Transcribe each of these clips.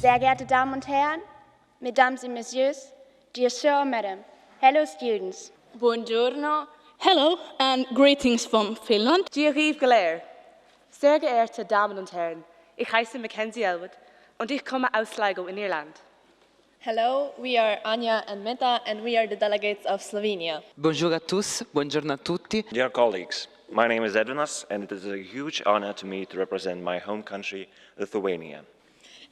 Sehr geehrte Damen und Herren, Mesdames et Messieurs, dear Sir or Madam, hello students. Buongiorno. Hello and greetings from Finland. Diarif Galer. Sehr geehrte Damen und Herren, ich heiße Mackenzie Elwood und ich komme aus Sligo in Irland. Hello, we are Anya and Meta and we are the delegates of Slovenia. Bonjour à tous, buongiorno a tutti. Dear colleagues, my name is Edvinas and it is a huge honor to me to represent my home country, Lithuania.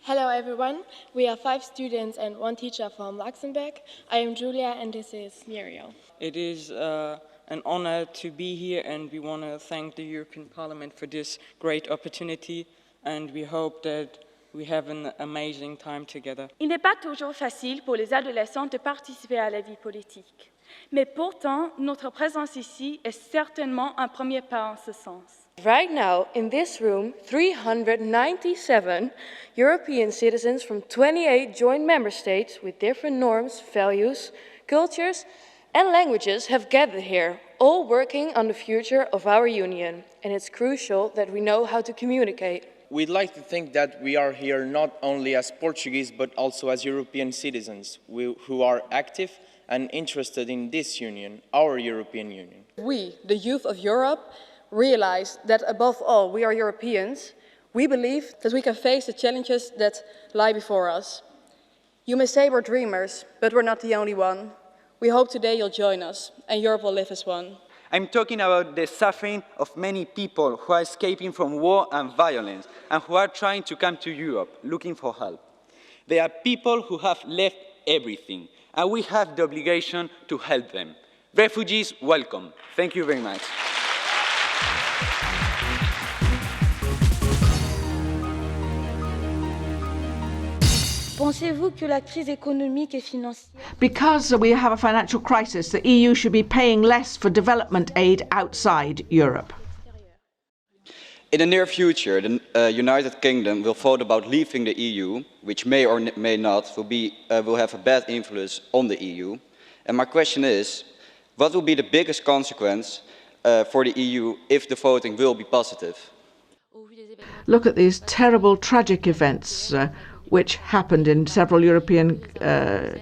Hello everyone, we are 5 students and 1 teacher from Luxembourg. I am Julia and this is Muriel. It is an honor to be here and we want to thank the European Parliament for this great opportunity and we hope that we have an amazing time together. Il n'est pas toujours facile pour les adolescents de participer à la vie politique. Mais pourtant, notre présence ici est certainement un premier pas en ce sens. Right now, in this room, 397 European citizens from 28 joint member states with different norms, values, cultures, and languages have gathered here, all working on the future of our union. And it's crucial that we know how to communicate. We'd like to think that we are here not only as Portuguese, but also as European citizens who are active and interested in this union, our European Union. We, the youth of Europe, realize that above all we are Europeans. We believe that we can face the challenges that lie before us. You may say we're dreamers, but we're not the only one. We hope today you'll join us and Europe will live as one. I'm talking about the suffering of many people who are escaping from war and violence and who are trying to come to Europe looking for help. They are people who have left everything and we have the obligation to help them. Refugees, welcome. Thank you very much. Pensez-vous que la crise économique et financière... Because we have a financial crisis, the EU should be paying less for development aid outside Europe. In the near future, the United Kingdom will vote about leaving the EU, which may or may not will have a bad influence on the EU. And my question is, what will be the biggest consequence for the EU if the voting will be positive? Look at these terrible, tragic events which happened in several European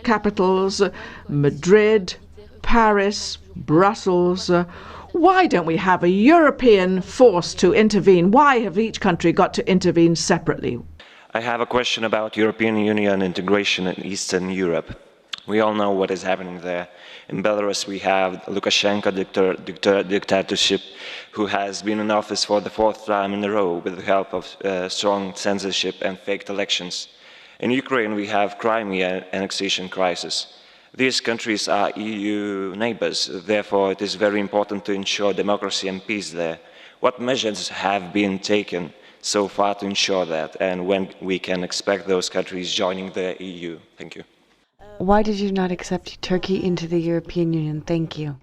capitals, Madrid, Paris, Brussels. Why don't we have a European force to intervene? Why have each country got to intervene separately? I have a question about European Union integration in Eastern Europe. We all know what is happening there. In Belarus we have Lukashenko dictatorship who has been in office for the 4th time in a row with the help of strong censorship and faked elections. In Ukraine we have Crimea annexation crisis. These countries are EU neighbors, therefore it is very important to ensure democracy and peace there. What measures have been taken so far to ensure that, and when we can expect those countries joining the EU? Thank you. Why did you not accept Turkey into the European Union? Thank you.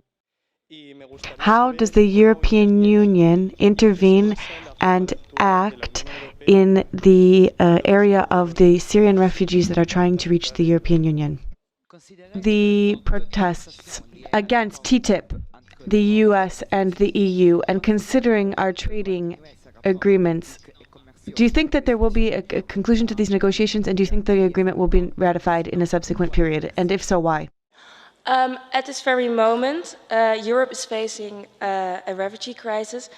How does the European Union intervene and act in the area of the Syrian refugees that are trying to reach the European Union? The protests against TTIP, the US and the EU, and considering our trading agreements, do you think that there will be a conclusion to these negotiations, and do you think the agreement will be ratified in a subsequent period? And if so, why? At this very moment, Europe is facing a refugee crisis,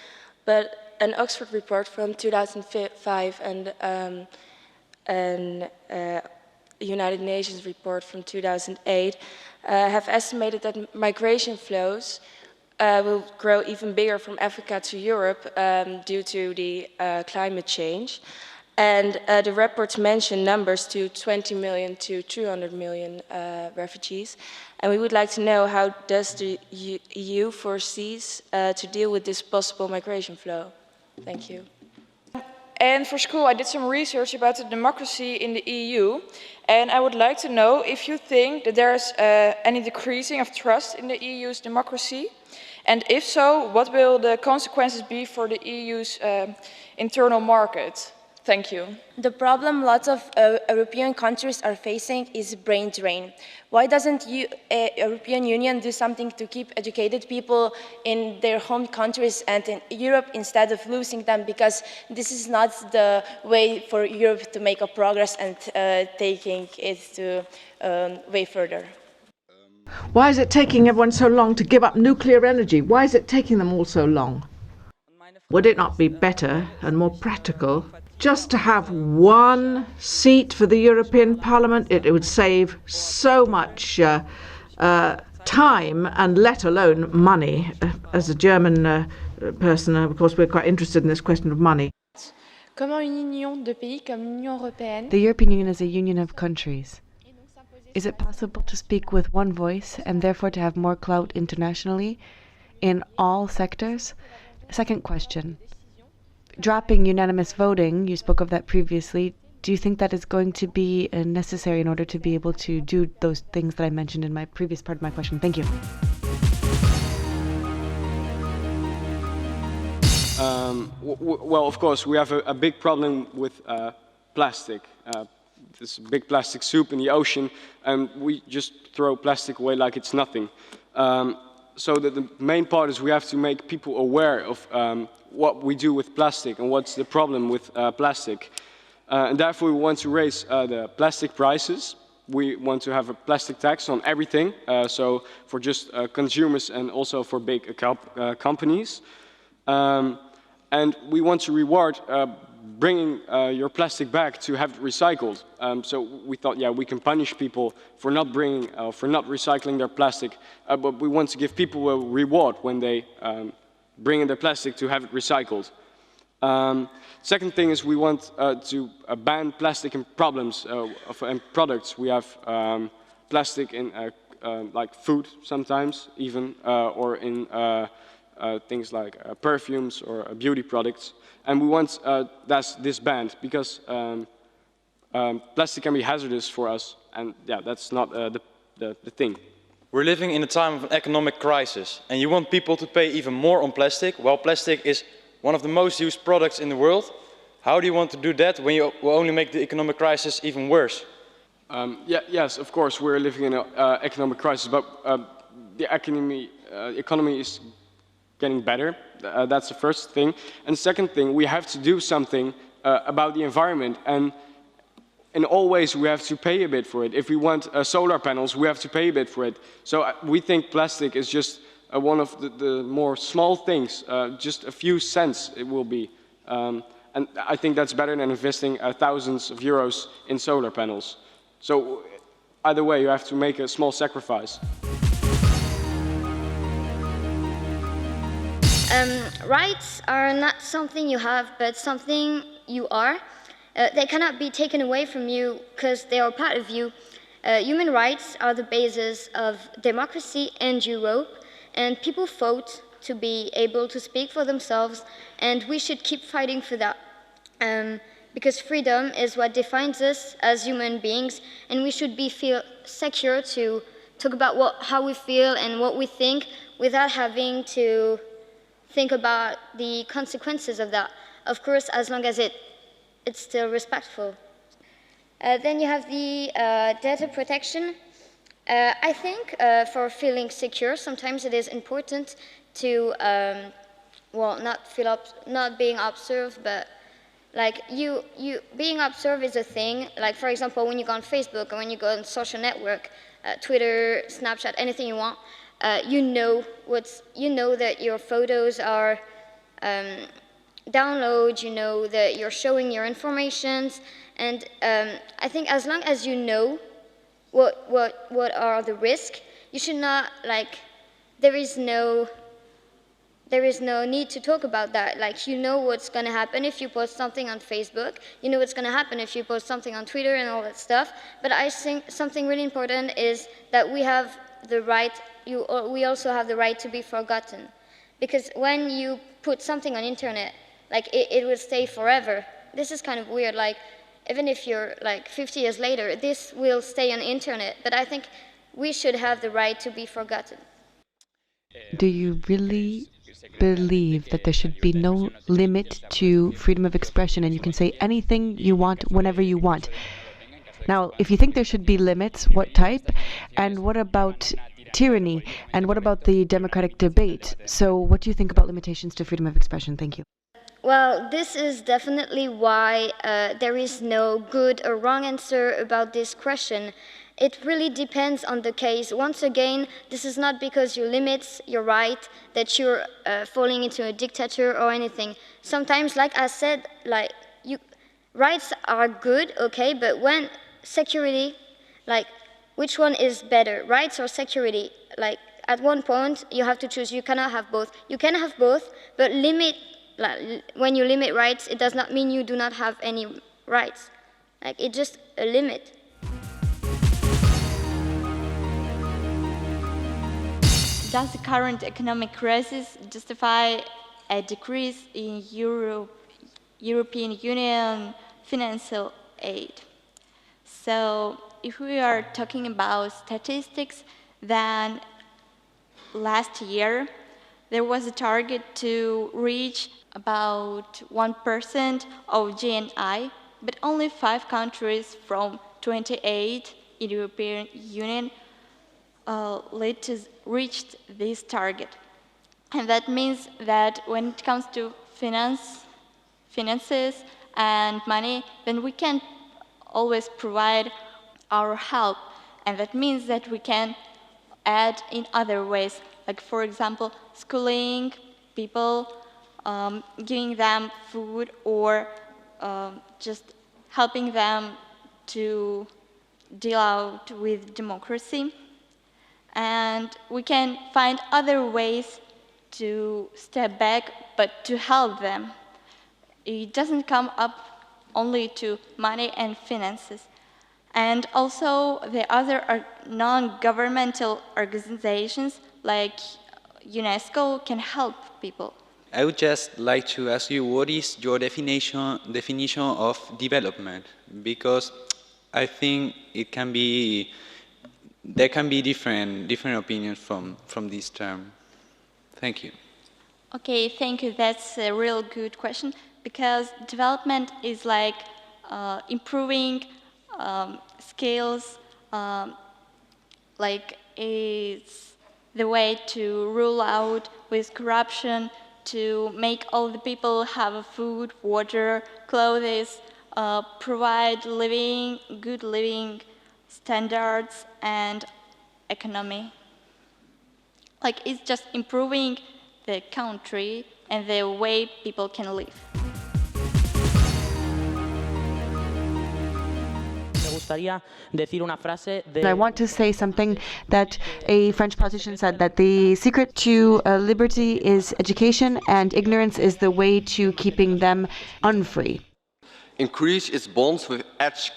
but an Oxford report from 2005 and a United Nations report from 2008 have estimated that migration flows will grow even bigger from Africa to Europe due to the climate change. And the reports mention numbers to 20 million to 200 million refugees. And we would like to know, how does the EU foresees to deal with this possible migration flow? Thank you. And for school, I did some research about the democracy in the EU. And I would like to know if you think that there's any decreasing of trust in the EU's democracy. And if so, what will the consequences be for the EU's internal market? Thank you. The problem lots of European countries are facing is brain drain. Why doesn't European Union do something to keep educated people in their home countries and in Europe instead of losing them? Because this is not the way for Europe to make a progress and taking it to way further. Why is it taking everyone so long to give up nuclear energy? Why is it taking them all so long? Would it not be better and more practical just to have one seat for the European Parliament? It would save so much time and let alone money. As a German person, of course, we're quite interested in this question of money. The European Union is a union of countries. Is it possible to speak with one voice and therefore to have more clout internationally in all sectors? Second question. Dropping unanimous voting, you spoke of that previously. Do you think that is going to be necessary in order to be able to do those things that I mentioned in my previous part of my question? Thank you. Well, of course, we have a big problem with plastic. This big plastic soup in the ocean, and we just throw plastic away like it's nothing. So the main part is we have to make people aware of what we do with plastic and what's the problem with plastic. And therefore we want to raise the plastic prices. We want to have a plastic tax on everything, so for just consumers and also for big companies. And we want to reward bringing your plastic back to have it recycled. So we thought, yeah, we can punish people for not recycling their plastic, but we want to give people a reward when they bring in their plastic to have it recycled. Second thing is we want to ban plastic in products. We have plastic in like food sometimes even, or in things like perfumes or beauty products. And we want this banned because plastic can be hazardous for us, and yeah, that's not the thing. We're living in a time of an economic crisis, and you want people to pay even more on plastic, while plastic is one of the most used products in the world. How do you want to do that when you will only make the economic crisis even worse? Yes, of course, we're living in an economic crisis, but the economy is getting better. That's the first thing. And the second thing, we have to do something about the environment, and in all ways we have to pay a bit for it. If we want solar panels, we have to pay a bit for it. So we think plastic is just one of the more small things, just a few cents it will be. And I think that's better than investing thousands of euros in solar panels. So either way, you have to make a small sacrifice. Rights are not something you have, but something you are. They cannot be taken away from you because they are part of you. Human rights are the basis of democracy and Europe, and people vote to be able to speak for themselves, and we should keep fighting for that. Because freedom is what defines us as human beings, and we should feel secure to talk about how we feel and what we think without having to think about the consequences of that. Of course, as long as it's still respectful. Then you have the data protection. I think for feeling secure, sometimes it is important to, not being observed, but like you being observed is a thing. Like for example, when you go on Facebook or when you go on social network, Twitter, Snapchat, anything you want, you know that your photos are download. You know that you're showing your informations, and I think as long as you know what are the risks, you should not there is no need to talk about that. Like, you know what's going to happen if you post something on Facebook. You know what's going to happen if you post something on Twitter and all that stuff. But I think something really important is that we have the right, we also have the right to be forgotten. Because when you put something on internet, it will stay forever. This is kind of weird. Even if you're 50 years later, this will stay on internet. But I think we should have the right to be forgotten. Do you really believe that there should be no limit to freedom of expression and you can say anything you want whenever you want. Now, if you think there should be limits, what type? And what about tyranny? And what about the democratic debate? So what do you think about limitations to freedom of expression? Thank you. Well, this is definitely why there is no good or wrong answer about this question. It really depends on the case. Once again, this is not because you limit your right that you're falling into a dictator or anything. Sometimes, like I said, rights are good, okay, but when security, which one is better, rights or security? At one point, you have to choose. You cannot have both. You can have both, but when you limit rights, it does not mean you do not have any rights. It's just a limit. Does the current economic crisis justify a decrease in European Union financial aid? So, if we are talking about statistics, then last year there was a target to reach about 1% of GNI, but only 5 countries from 28 in the European Union reached this target. And that means that when it comes to finances and money, then we can always provide our help. And that means that we can add in other ways, like for example, schooling people, giving them food, or just helping them to deal out with democracy. And we can find other ways to step back, but to help them. It doesn't come up only to money and finances. And also the other non-governmental organizations like UNESCO can help people. I would just like to ask you, what is your definition of development? Because I think it can be, there can be different opinions from this term. Thank you. Okay, thank you. That's a real good question, because development is like improving skills, like it's the way to rule out with corruption, to make all the people have food, water, clothes, provide good living standards and economy. Like it's just improving the country and the way people can live. I want to say something that a French politician said, that the secret to liberty is education and ignorance is the way to keeping them unfree. Increase its bonds with edge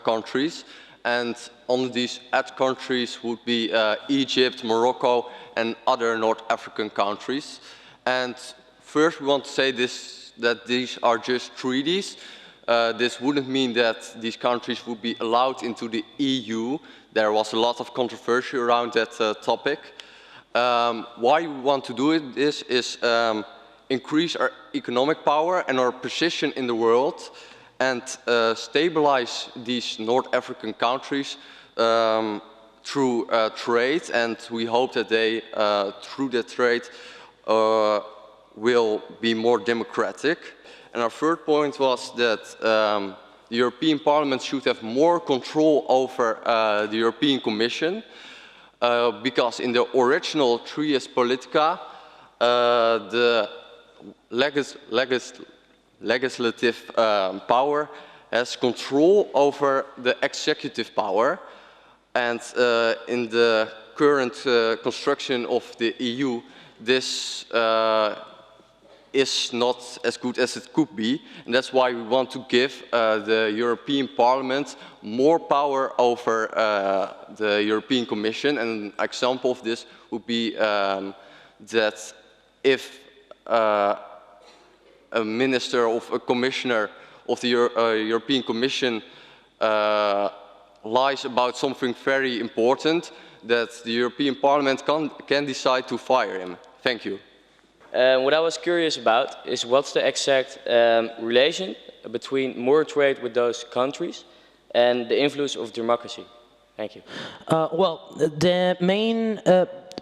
countries, and on these edge countries would be Egypt, Morocco and other North African countries. And first we want to say that these are just treaties. This wouldn't mean that these countries would be allowed into the EU. There was a lot of controversy around that topic. Why we want to do this is increase our economic power and our position in the world, and stabilize these North African countries through trade, and we hope that they, through that trade, will be more democratic. And our third point was that the European Parliament should have more control over the European Commission, because in the original Trias Politica, the legislative power has control over the executive power, and in the current construction of the EU, this is not as good as it could be, and that's why we want to give the European Parliament more power over the European Commission. And an example of this would be that if a minister or a commissioner of the European Commission lies about something very important, that the European Parliament can decide to fire him. Thank you. What I was curious about is what's the exact relation between more trade with those countries and the influence of democracy? Thank you. Well, the main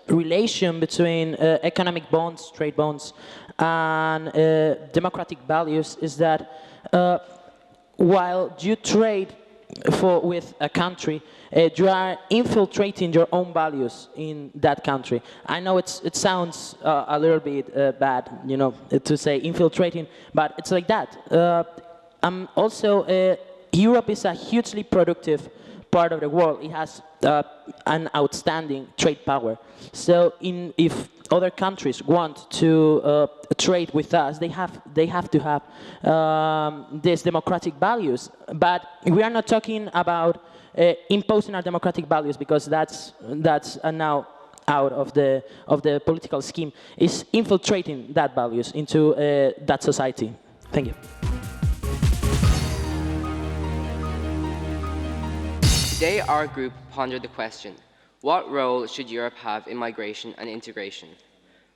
relation between economic bonds, trade bonds, and democratic values is that while you trade with a country, you are infiltrating your own values in that country. I know it sounds a little bit bad, you know, to say infiltrating, but it's like that. Also, Europe is a hugely productive part of the world. It has an outstanding trade power. So if other countries want to trade with us, they have to have these democratic values. But we are not talking about imposing our democratic values, because that's now out of the political scheme. It's infiltrating that values into that society. Thank you. Today, our group pondered the question, what role should Europe have in migration and integration?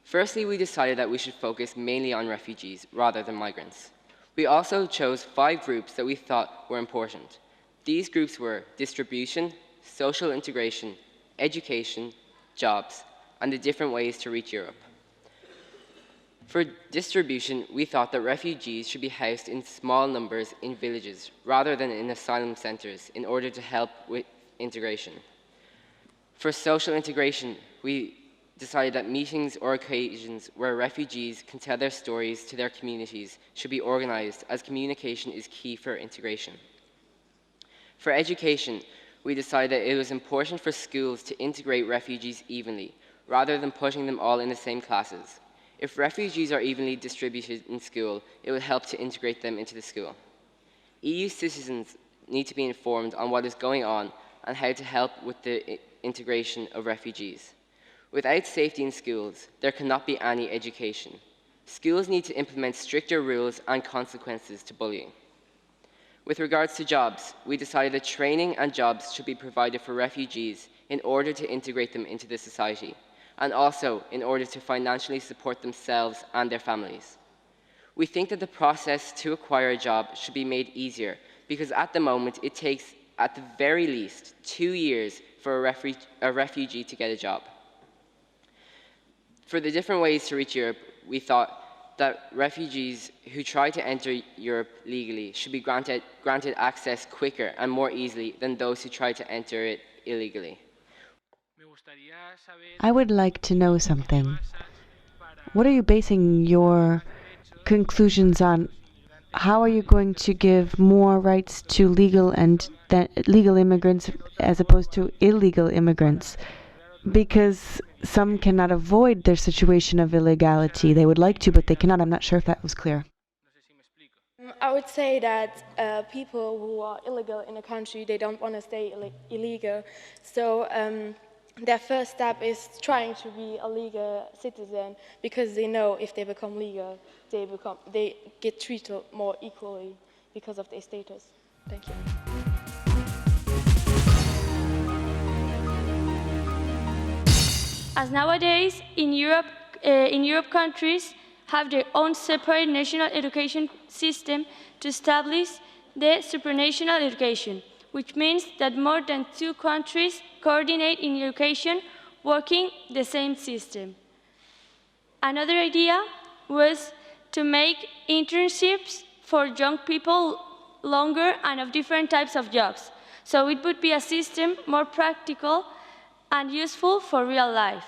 Firstly, we decided that we should focus mainly on refugees rather than migrants. We also chose 5 groups that we thought were important. These groups were distribution, social integration, education, jobs, and the different ways to reach Europe. For distribution, we thought that refugees should be housed in small numbers in villages rather than in asylum centers in order to help with integration. For social integration, we decided that meetings or occasions where refugees can tell their stories to their communities should be organized, as communication is key for integration. For education, we decided that it was important for schools to integrate refugees evenly, rather than putting them all in the same classes. If refugees are evenly distributed in school, it will help to integrate them into the school. EU citizens need to be informed on what is going on and how to help with the integration of refugees. Without safety in schools, there cannot be any education. Schools need to implement stricter rules and consequences to bullying. With regards to jobs, we decided that training and jobs should be provided for refugees in order to integrate them into the society, and also in order to financially support themselves and their families. We think that the process to acquire a job should be made easier, because at the moment it takes at the very least 2 years for a refugee to get a job. For the different ways to reach Europe, we thought that refugees who try to enter Europe legally should be granted access quicker and more easily than those who try to enter it illegally. I would like to know something. What are you basing your conclusions on? How are you going to give more rights to legal immigrants as opposed to illegal immigrants? Because some cannot avoid their situation of illegality. They would like to, but they cannot. I'm not sure if that was clear. I would say that people who are illegal in a country, they don't want to stay illegal. So their first step is trying to be a legal citizen, because they know if they become legal, they get treated more equally because of their status. Thank you. As nowadays in Europe countries have their own separate national education system to establish the supranational education, which means that more than 2 countries coordinate in education working the same system. Another idea was to make internships for young people longer and of different types of jobs. So it would be a system more practical and useful for real life.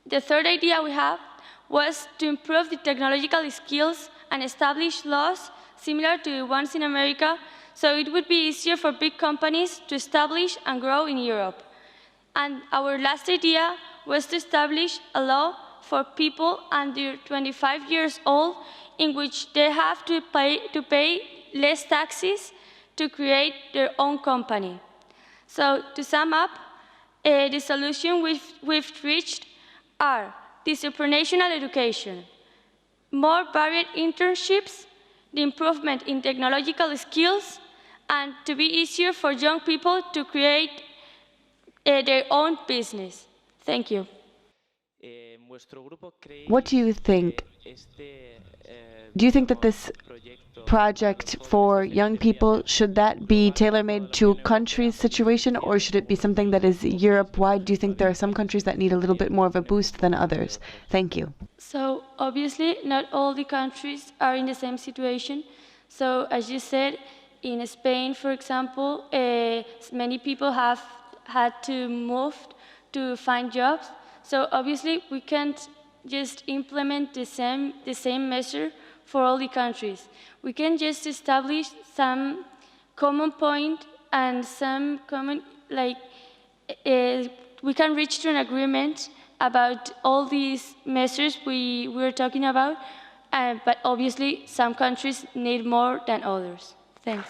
The third idea we have was to improve the technological skills and establish laws similar to the ones in America, so it would be easier for big companies to establish and grow in Europe. And our last idea was to establish a law for people under 25 years old in which they have to pay less taxes to create their own company. So to sum up, the solution we've reached are the supranational education, more varied internships, the improvement in technological skills, and to be easier for young people to create their own business. Thank you. What do you think? Do you think that this project for young people, should that be tailor-made to a country's situation, or should it be something that is Europe-wide? Do you think there are some countries that need a little bit more of a boost than others? Thank you. So obviously not all the countries are in the same situation. So as you said, in Spain, for example, many people have had to move to find jobs. So obviously we can't just implement the same measure for all the countries. We can just establish some common point and some common, we can reach to an agreement about all these measures we were talking about, but obviously some countries need more than others. Thanks.